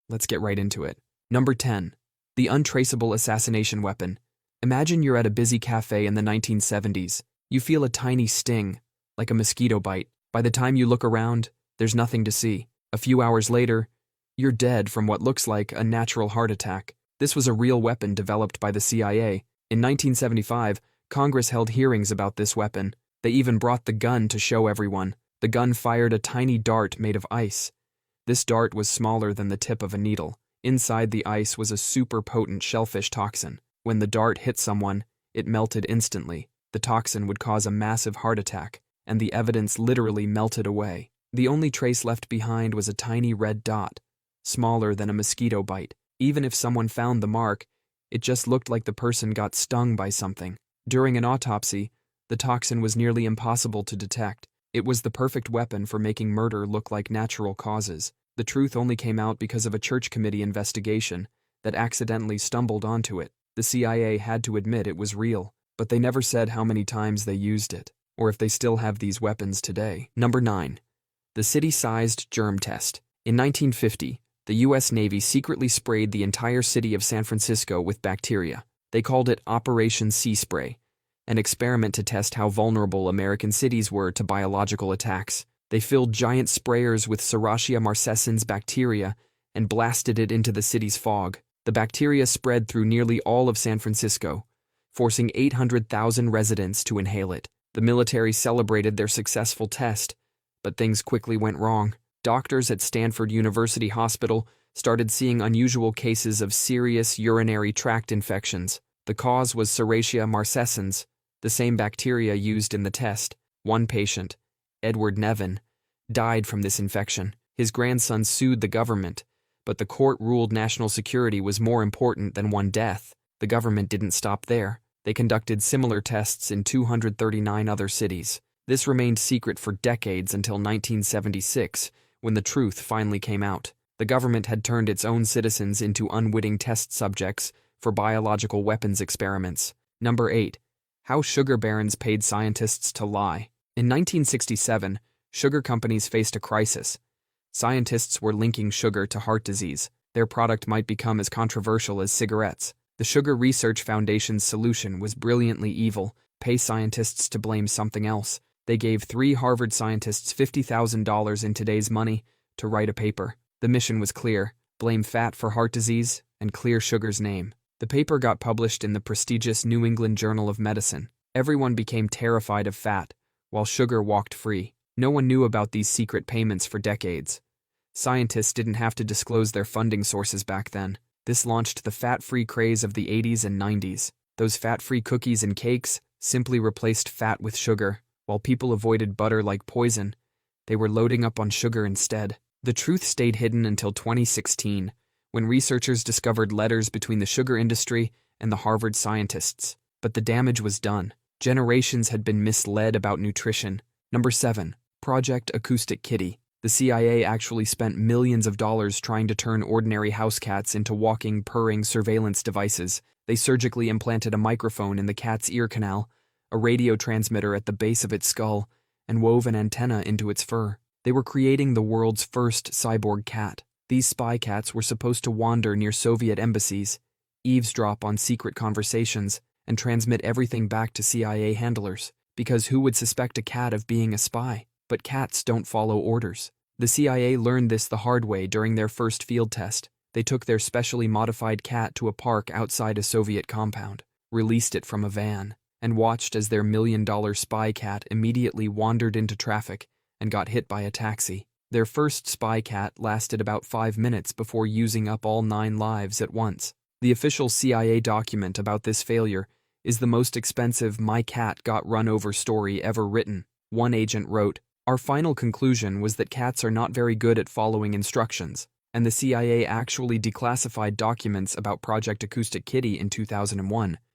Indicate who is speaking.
Speaker 1: Let's get right into it. Number 10. The untraceable assassination weapon. Imagine you're at a busy cafe in the 1970s. You feel a tiny sting, like a mosquito bite. By the time you look around, there's nothing to see. A few hours later, you're dead from what looks like a natural heart attack. This was a real weapon developed by the CIA. In 1975, Congress held hearings about this weapon. They even brought the gun to show everyone. The gun fired a tiny dart made of ice. This dart was smaller than the tip of a needle. Inside the ice was a super potent shellfish toxin. When the dart hit someone, it melted instantly. The toxin would cause a massive heart attack, and the evidence literally melted away. The only trace left behind was a tiny red dot, smaller than a mosquito bite. Even if someone found the mark, it just looked like the person got stung by something. During an autopsy, the toxin was nearly impossible to detect. It was the perfect weapon for making murder look like natural causes. The truth only came out because of a church committee investigation that accidentally stumbled onto it. The CIA had to admit it was real, but they never said how many times they used it, or if they still have these weapons today. Number 9. The city-sized germ test. In 1950, the U.S. Navy secretly sprayed the entire city of San Francisco with bacteria. They called it Operation Sea Spray, an experiment to test how vulnerable American cities were to biological attacks. They filled giant sprayers with Serratia marcescens bacteria and blasted it into the city's fog. The bacteria spread through nearly all of San Francisco, forcing 800,000 residents to inhale it. The military celebrated their successful test, but things quickly went wrong. Doctors at Stanford University Hospital started seeing unusual cases of serious urinary tract infections. The cause was Serratia marcescens, the same bacteria used in the test. One patient, Edward Nevin, died from this infection. His grandson sued the government, but the court ruled national security was more important than one death. The government didn't stop there. They conducted similar tests in 239 other cities. This remained secret for decades until 1976, when the truth finally came out. The government had turned its own citizens into unwitting test subjects for biological weapons experiments. Number 8. How sugar barons paid scientists to lie. In 1967, sugar companies faced a crisis. Scientists were linking sugar to heart disease. Their product might become as controversial as cigarettes. The Sugar Research Foundation's solution was brilliantly evil: pay scientists to blame something else. They gave 3 Harvard scientists $50,000 in today's money to write a paper. The mission was clear: blame fat for heart disease and clear sugar's name. The paper got published in the prestigious New England Journal of Medicine. Everyone became terrified of fat, while sugar walked free. No one knew about these secret payments for decades. Scientists didn't have to disclose their funding sources back then. This launched the fat-free craze of the 80s and 90s. Those fat-free cookies and cakes simply replaced fat with sugar. While people avoided butter like poison, they were loading up on sugar instead. The truth stayed hidden until 2016, when researchers discovered letters between the sugar industry and the Harvard scientists. But the damage was done. Generations had been misled about nutrition. Number 7. Project Acoustic Kitty. The CIA actually spent millions of dollars trying to turn ordinary house cats into walking, purring surveillance devices. They surgically implanted a microphone in the cat's ear canal, a radio transmitter at the base of its skull, and wove an antenna into its fur. They were creating the world's first cyborg cat. These spy cats were supposed to wander near Soviet embassies, eavesdrop on secret conversations, and transmit everything back to CIA handlers. Because who would suspect a cat of being a spy? But cats don't follow orders. The CIA learned this the hard way during their first field test. They took their specially modified cat to a park outside a Soviet compound, released it from a van, and watched as their $1 million spy cat immediately wandered into traffic and got hit by a taxi. Their first spy cat lasted about 5 minutes before using up all 9 lives at once. The official CIA document about this failure is the most expensive "my cat got run over" story ever written. One agent wrote, "Our final conclusion was that cats are not very good at following instructions," and the CIA actually declassified documents about Project Acoustic Kitty in 2001.